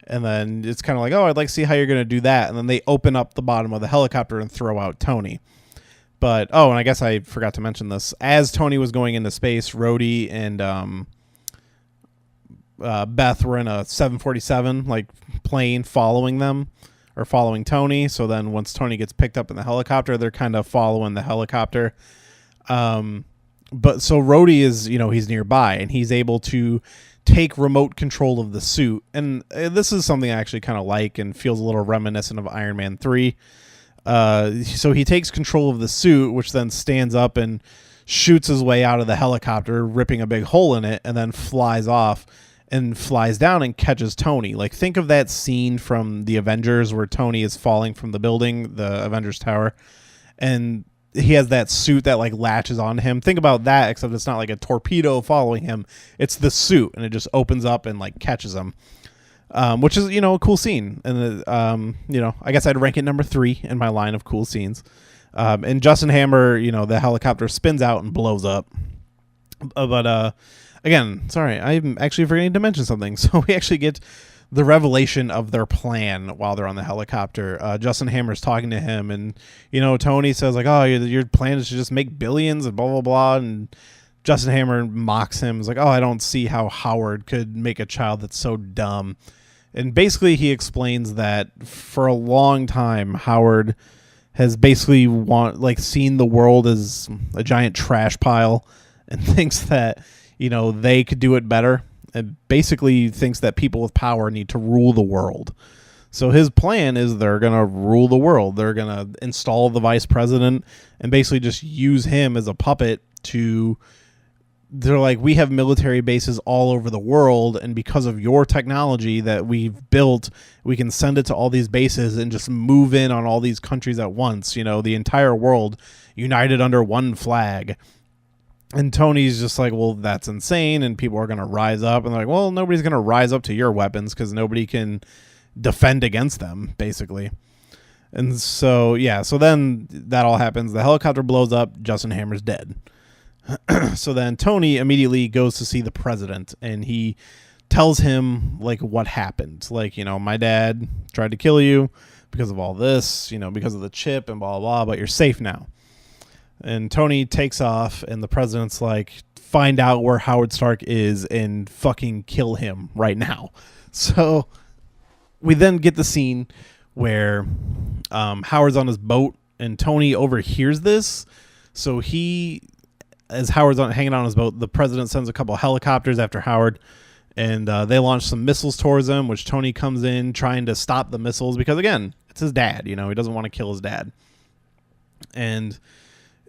Speaker 1: And then it's kind of like, oh, I'd like to see how you're going to do that. And then they open up the bottom of the helicopter and throw out Tony. But, and I guess I forgot to mention this. As Tony was going into space, Rhodey and Beth were in a 747 plane following Tony. So then once Tony gets picked up in the helicopter, they're kind of following the helicopter. But so Rhodey is, he's nearby, and he's able to take remote control of the suit. And this is something I actually kind of like and feels a little reminiscent of Iron Man 3. So he takes control of the suit, which then stands up and shoots his way out of the helicopter, ripping a big hole in it, and then flies off and flies down and catches Tony. Like, think of that scene from the Avengers where Tony is falling from the building, the Avengers Tower, and he has that suit that latches onto him. Think about that, except it's not like a torpedo following him. It's the suit, and it just opens up and catches him. Which is, a cool scene. And, I guess I'd rank it number 3 in my line of cool scenes. And Justin Hammer, the helicopter spins out and blows up. But again, sorry, I'm actually forgetting to mention something. So we actually get the revelation of their plan while they're on the helicopter. Justin Hammer's talking to him, and, Tony says, oh, your plan is to just make billions and blah, blah, blah. And Justin Hammer mocks him. He's like, oh, I don't see how Howard could make a child that's so dumb. And basically he explains that for a long time, Howard has basically seen the world as a giant trash pile and thinks that, they could do it better, and basically thinks that people with power need to rule the world. So his plan is they're going to rule the world. They're going to install the vice president and basically just use him as a puppet to... They're like, we have military bases all over the world, and because of your technology that we've built, we can send it to all these bases and just move in on all these countries at once. The entire world united under one flag. And Tony's just like, well, that's insane, and people are going to rise up. And they're like, well, nobody's going to rise up to your weapons because nobody can defend against them, basically. And so, so then that all happens. The helicopter blows up. Justin Hammer's dead. So then Tony immediately goes to see the president, and he tells him what happened. My dad tried to kill you because of all this, because of the chip and blah, blah, blah, but you're safe now. And Tony takes off, and the president's like, find out where Howard Stark is and fucking kill him right now. So we then get the scene where Howard's on his boat, and Tony overhears this. So as Howard's hanging on his boat, the president sends a couple helicopters after Howard, and they launch some missiles towards him, which Tony comes in trying to stop the missiles because, again, it's his dad. He doesn't want to kill his dad. And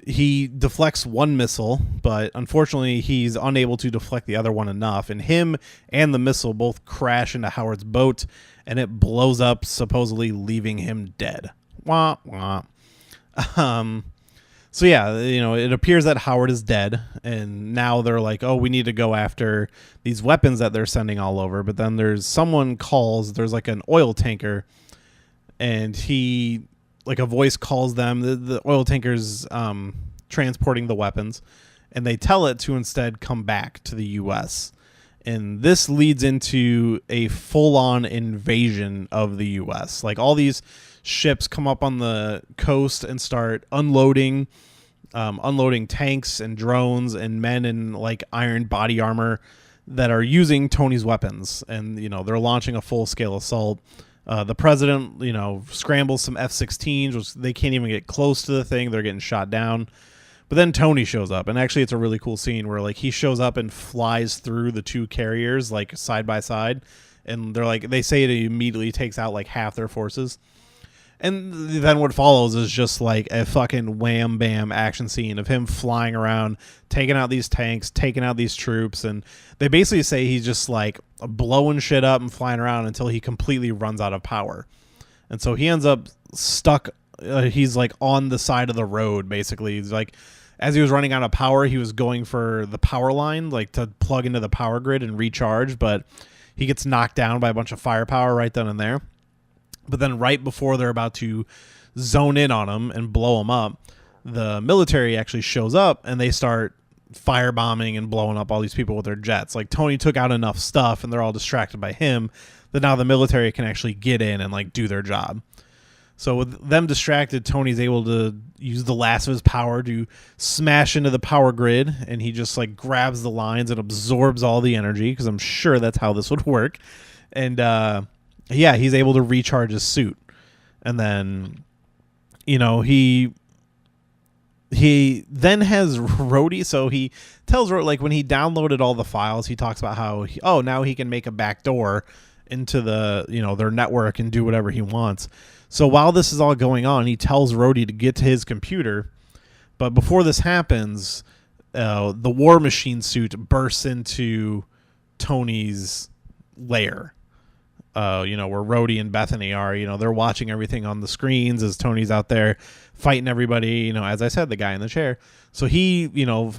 Speaker 1: he deflects one missile, but unfortunately he's unable to deflect the other one enough, and him and the missile both crash into Howard's boat, and it blows up, supposedly leaving him dead. Wah, wah. So yeah, it appears that Howard is dead, and now they're like, oh, we need to go after these weapons that they're sending all over. But then there's an oil tanker, and a voice calls them. The oil tanker's transporting the weapons, and they tell it to instead come back to the U.S. And this leads into a full-on invasion of the U.S. All these ships come up on the coast and start unloading tanks and drones and men in iron body armor that are using Tony's weapons. And, they're launching a full-scale assault. The president, scrambles some F-16s, which they can't even get close to the thing. They're getting shot down. But then Tony shows up, and actually it's a really cool scene where like he shows up and flies through the two carriers like side by side, and they're like, they say it immediately takes out like half their forces. And then what follows is just like a fucking wham bam action scene of him flying around, taking out these tanks, taking out these troops. And they basically say he's just like blowing shit up and flying around until he completely runs out of power. And so he ends up stuck. He's like on the side of the road, basically. He's like, as he was running out of power, he was going for the power line, like to plug into the power grid and recharge. But he gets knocked down by a bunch of firepower right then and there. But then right before they're about to zone in on him and blow him up, the military actually shows up and they start firebombing and blowing up all these people with their jets. Like Tony took out enough stuff and they're all distracted by him that now the military can actually get in and like do their job. So with them distracted, Tony's able to use the last of his power to smash into the power grid, and he just like grabs the lines and absorbs all the energy, because I'm sure that's how this would work. And yeah, he's able to recharge his suit. And then, you know, he then has Rhodey. So he tells Rhodey, like when he downloaded all the files, he talks about how, now he can make a backdoor into the, their network and do whatever he wants. So while this is all going on, he tells Rhodey to get to his computer. But before this happens, the War Machine suit bursts into Tony's lair. Where Rhodey and Bethany are, they're watching everything on the screens as Tony's out there fighting everybody, as I said, the guy in the chair. So he,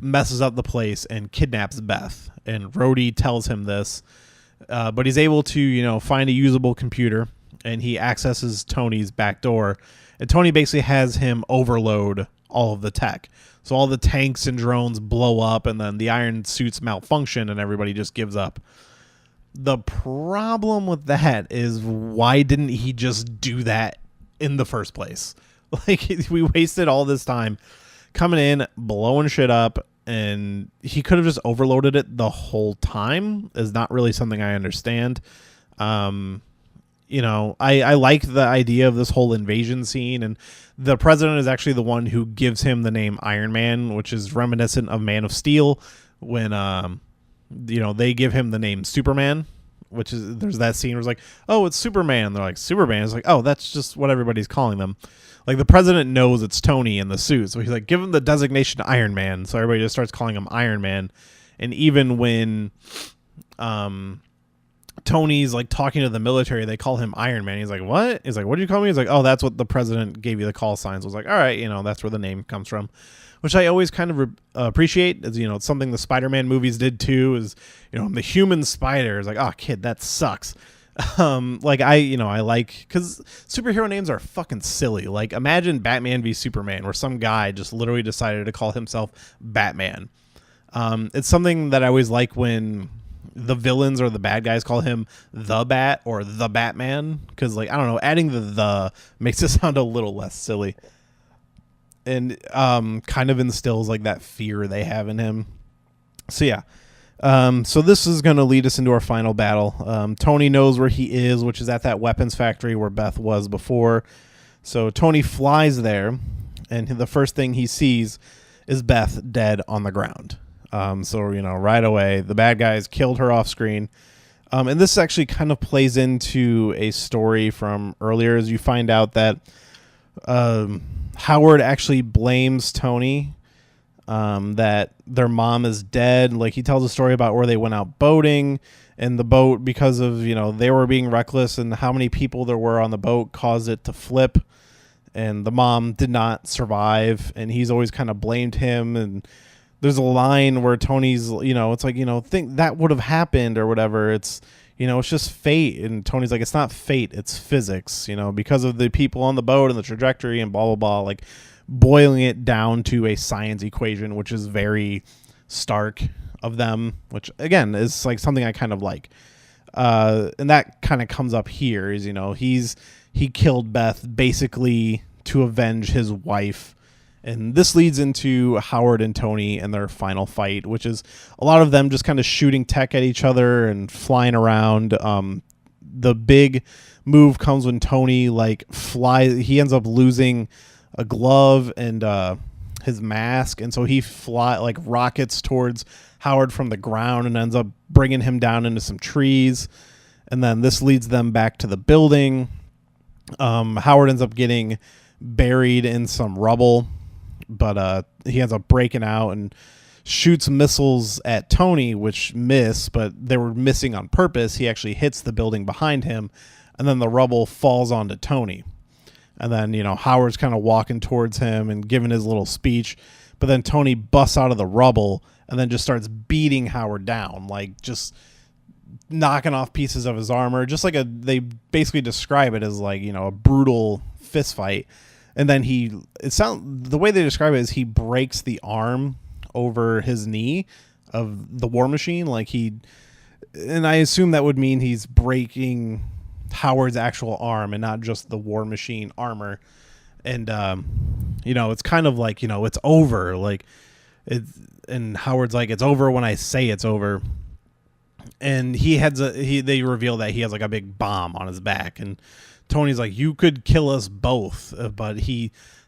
Speaker 1: messes up the place and kidnaps Beth. And Rhodey tells him this, but he's able to, find a usable computer, and he accesses Tony's back door. And Tony basically has him overload all of the tech. So all the tanks and drones blow up, and then the iron suits malfunction, and everybody just gives up. The problem with that is, why didn't he just do that in the first place? Like, we wasted all this time coming in, blowing shit up, and he could have just overloaded it the whole time. Is not really something I understand. I like the idea of this whole invasion scene, and the president is actually the one who gives him the name Iron Man, which is reminiscent of Man of Steel, when they give him the name Superman, which is, there's that scene where it's like, oh, it's Superman. They're like, Superman. It's like, oh, that's just what everybody's calling them. Like, the president knows it's Tony in the suit, so he's like, give him the designation Iron Man. So everybody just starts calling him Iron Man. And even when Tony's like talking to the military, they call him Iron Man. He's like, what? He's like, what do you call me? He's like, oh, that's what the president gave you the call signs. So I was like, all right, that's where the name comes from. Which I always kind of appreciate. As it's something the Spider-Man movies did too. Is the human spider. Is like, oh, kid, that sucks. I like, because superhero names are fucking silly. Like, imagine Batman v Superman, where some guy just literally decided to call himself Batman. It's something that I always like when the villains or the bad guys call him the Bat or the Batman, because, like, I don't know, adding the makes it sound a little less silly. And kind of instills like that fear they have in him. So yeah. So this is going to lead us into our final battle. Tony knows where he is, which is at that weapons factory where Beth was before. So Tony flies there, and the first thing he sees is Beth dead on the ground. So right away, the bad guys killed her off screen. And this actually kind of plays into a story from earlier, as you find out that Howard actually blames Tony that their mom is dead. Like, he tells a story about where they went out boating, and the boat, because of they were being reckless and how many people there were on the boat, caused it to flip, and the mom did not survive, and he's always kind of blamed him. And there's a line where Tony's it's like, think that would have happened or whatever. It's it's just fate. And Tony's like, it's not fate, it's physics, because of the people on the boat and the trajectory and blah, blah, blah, like boiling it down to a science equation, which is very stark of them, which again is like something I kind of like. And that kind of comes up here is, he killed Beth basically to avenge his wife. And this leads into Howard and Tony and their final fight, which is a lot of them just kind of shooting tech at each other and flying around. The big move comes when Tony flies. He ends up losing a glove, and his mask, and so he rockets towards Howard from the ground and ends up bringing him down into some trees. And then this leads them back to the building. Howard ends up getting buried in some rubble, but he ends up breaking out and shoots missiles at Tony, which miss, but they were missing on purpose. He actually hits the building behind him, and then the rubble falls onto Tony. And then, Howard's kind of walking towards him and giving his little speech, but then Tony busts out of the rubble and then just starts beating Howard down, like just knocking off pieces of his armor, just like they basically describe it as like, a brutal fist fight. And then the way they describe it is he breaks the arm over his knee of the War Machine. And I assume that would mean he's breaking Howard's actual arm and not just the War Machine armor. And, it's kind of like, it's over. And Howard's like, it's over when I say it's over. And they reveal that he has like a big bomb on his back, and Tony's like, you could kill us both, but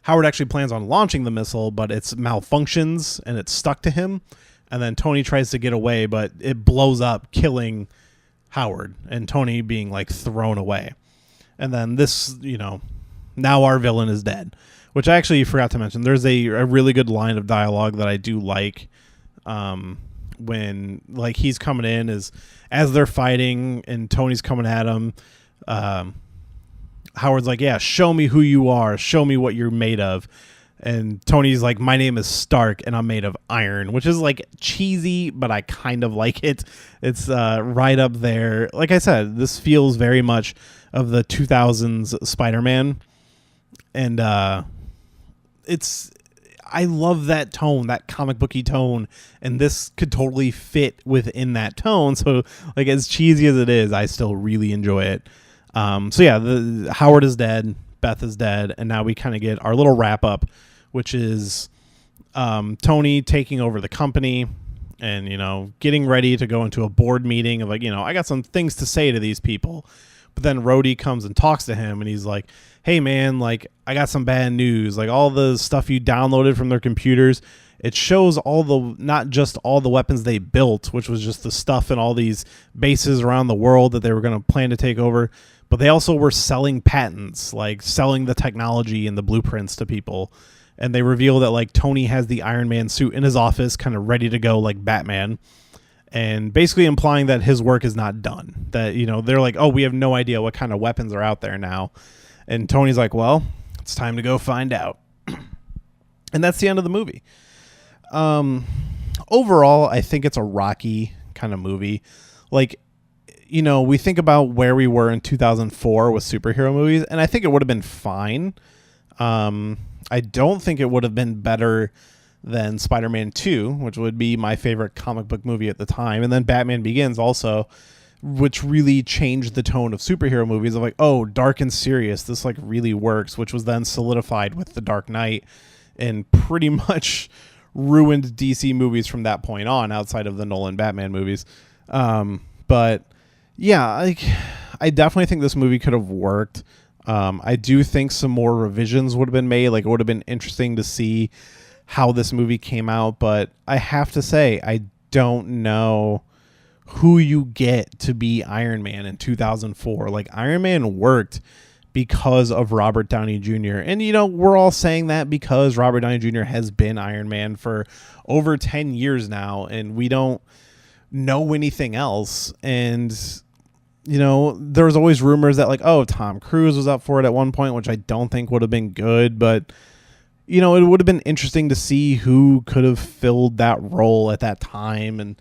Speaker 1: Howard actually plans on launching the missile, but it malfunctions and it's stuck to him. And then Tony tries to get away, but it blows up, killing Howard and Tony being like thrown away. And then this, now our villain is dead, which I actually forgot to mention. There's a really good line of dialogue that I do like. When he's coming in as they're fighting and Tony's coming at him, Howard's like, yeah, show me who you are. Show me what you're made of. And Tony's like, my name is Stark and I'm made of iron, which is like cheesy, but I kind of like it. It's right up there. Like I said, this feels very much of the 2000s Spider-Man. And I love that tone, that comic booky tone, and this could totally fit within that tone. So, as cheesy as it is, I still really enjoy it. The Howard is dead, Beth is dead, and now we kind of get our little wrap up, which is Tony taking over the company and getting ready to go into a board meeting of I got some things to say to these people. But then Rhodey comes and talks to him, and he's like, hey, man, I got some bad news. All the stuff you downloaded from their computers, it shows not just all the weapons they built, which was just the stuff in all these bases around the world that they were going to plan to take over, but they also were selling patents, selling the technology and the blueprints to people. And they reveal that, Tony has the Iron Man suit in his office, kind of ready to go like Batman. And basically implying that his work is not done. That, they're like, oh, we have no idea what kind of weapons are out there now. And Tony's like, well, it's time to go find out. And that's the end of the movie. Overall, I think it's a rocky kind of movie. We think about where we were in 2004 with superhero movies, and I think it would have been fine. I don't think it would have been better than Spider-Man 2, which would be my favorite comic book movie at the time. And then Batman Begins also, which really changed the tone of superhero movies of dark and serious. This really works, which was then solidified with The Dark Knight and pretty much ruined DC movies from that point on outside of the Nolan Batman movies. But yeah, I definitely think this movie could have worked. I do think some more revisions would have been made. It would have been interesting to see how this movie came out, but I have to say, I don't know who you get to be Iron Man in 2004. Iron Man worked because of Robert Downey Jr. And, we're all saying that because Robert Downey Jr. has been Iron Man for over 10 years now, and we don't know anything else. And, there's always rumors that Tom Cruise was up for it at one point, which I don't think would have been good, but it would have been interesting to see who could have filled that role at that time. And,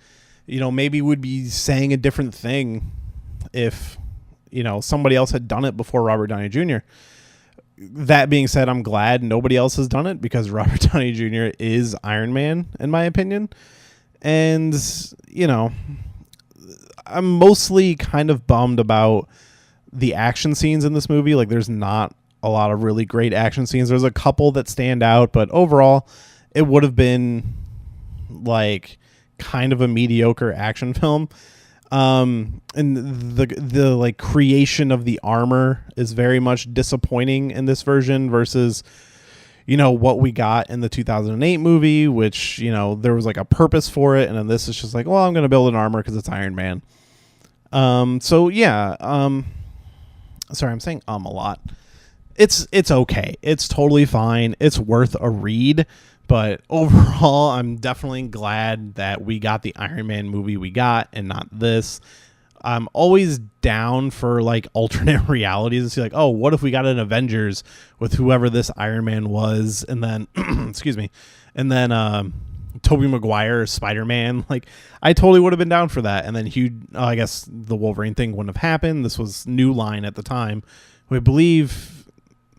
Speaker 1: maybe would be saying a different thing if, somebody else had done it before Robert Downey Jr. That being said, I'm glad nobody else has done it because Robert Downey Jr. is Iron Man, in my opinion. And, I'm mostly kind of bummed about the action scenes in this movie. There's not a lot of really great action scenes. There's a couple that stand out, but overall it would have been kind of a mediocre action film. And the creation of the armor is very much disappointing in this version versus, what we got in the 2008 movie, which, there was like a purpose for it. And then this is just like, well, I'm going to build an armor because it's Iron Man. Sorry, I'm saying a lot. It's okay. It's totally fine. It's worth a read. But overall, I'm definitely glad that we got the Iron Man movie we got and not this. I'm always down for like alternate realities and see like, oh, what if we got an Avengers with whoever this Iron Man was, and then excuse me, and then Toby Maguire Spider-Man. Like, I totally would have been down for that. And then I guess the Wolverine thing wouldn't have happened. This was New Line at the time, who I believe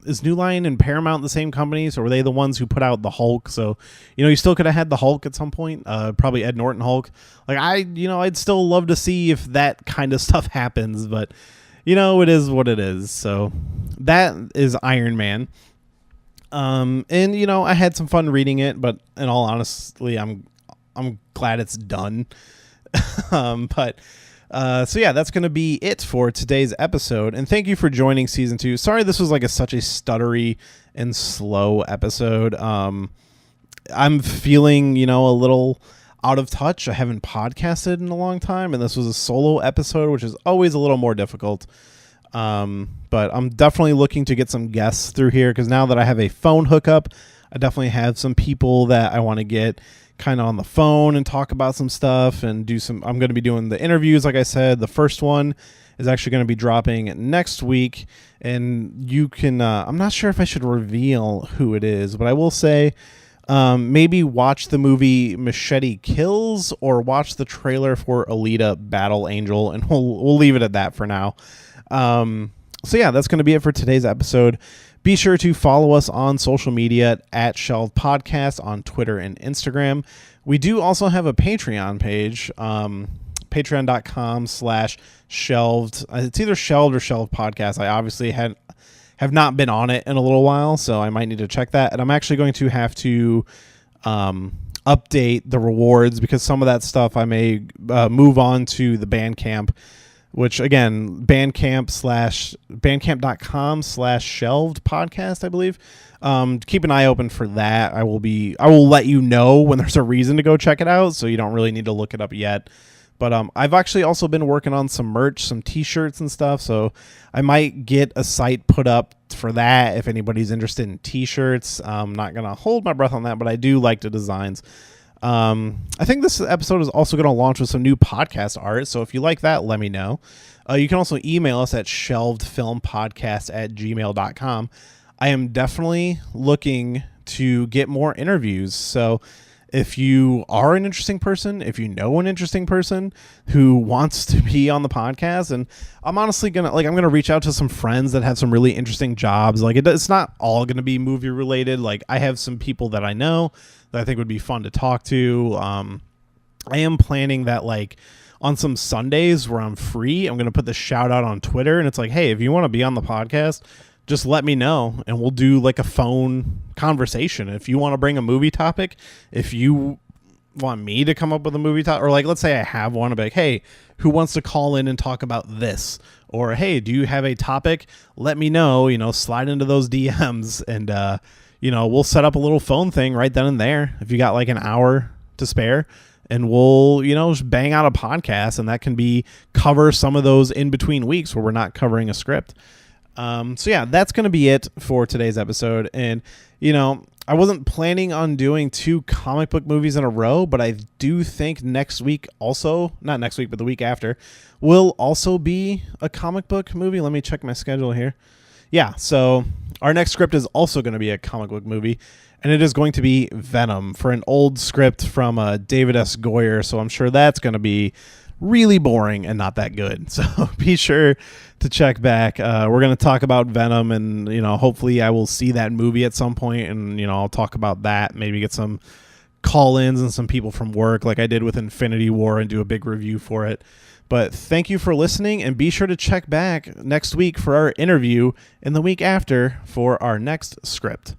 Speaker 1: is New Line and Paramount the same companies, or were they the ones who put out the Hulk? So, you still could have had the Hulk at some point, probably Ed Norton Hulk. Like, I'd still love to see if that kind of stuff happens, but it is what it is. So that is Iron Man. And I had some fun reading it, but in all honesty, I'm glad it's done. So yeah, that's going to be it for today's episode. And thank you for joining season 2. Sorry, this was like such a stuttery and slow episode. I'm feeling, a little out of touch. I haven't podcasted in a long time, and this was a solo episode, which is always a little more difficult. But I'm definitely looking to get some guests through here, because now that I have a phone hookup, I definitely have some people that I want to get kind of on the phone and talk about some stuff and I'm going to be doing the interviews. Like I said, the first one is actually going to be dropping next week, and you can, I'm not sure if I should reveal who it is, but I will say, maybe watch the movie Machete Kills or watch the trailer for Alita Battle Angel, and we'll leave it at that for now. So yeah, that's going to be it for today's episode. Be sure to follow us on social media at Shelved Podcast on Twitter and Instagram. We do also have a Patreon page, patreon.com/shelved. It's either Shelved or Shelved Podcast. I obviously have not been on it in a little while, so I might need to check that. And I'm actually going to have to update the rewards, because some of that stuff I may move on to the Bandcamp, which again, bandcamp.com/shelved podcast, I believe. Keep an eye open for that. I will let you know when there's a reason to go check it out, so you don't really need to look it up yet. But I've actually also been working on some merch, some t-shirts and stuff, so I might get a site put up for that if anybody's interested in t-shirts. I'm not going to hold my breath on that, but I do like the designs. I think this episode is also going to launch with some new podcast art, so if you like that, let me know. You can also email us at shelvedfilmpodcast@gmail.com. I am definitely looking to get more interviews, so if you are an interesting person, if you know an interesting person who wants to be on the podcast, and I'm honestly I'm going to reach out to some friends that have some really interesting jobs. Like, it's not all going to be movie related. Like, I have some people that I know that I think would be fun to talk to. I am planning that, like, on some Sundays where I'm free, I'm going to put the shout out on Twitter, and it's like, hey, if you want to be on the podcast, just let me know, and we'll do like a phone conversation. If you want to bring a movie topic, if you want me to come up with a movie topic, or like, let's say I have one, I'll be like, hey, who wants to call in and talk about this? Or, hey, do you have a topic? Let me know, slide into those DMs, and, we'll set up a little phone thing right then and there. If you got like an hour to spare, and we'll, just bang out a podcast, and that can cover some of those in between weeks where we're not covering a script. So yeah, that's going to be it for today's episode. And, I wasn't planning on doing 2 comic book movies in a row, but I do think next week also, not next week, but the week after, will also be a comic book movie. Let me check my schedule here. Yeah, so our next script is also going to be a comic book movie, and it is going to be Venom, for an old script from David S. Goyer. So I'm sure that's going to be really boring and not that good. So be sure to check back. We're going to talk about Venom, and, hopefully I will see that movie at some point, and, I'll talk about that, maybe get some call-ins and some people from work like I did with Infinity War and do a big review for it. But thank you for listening, and be sure to check back next week for our interview, and the week after for our next script.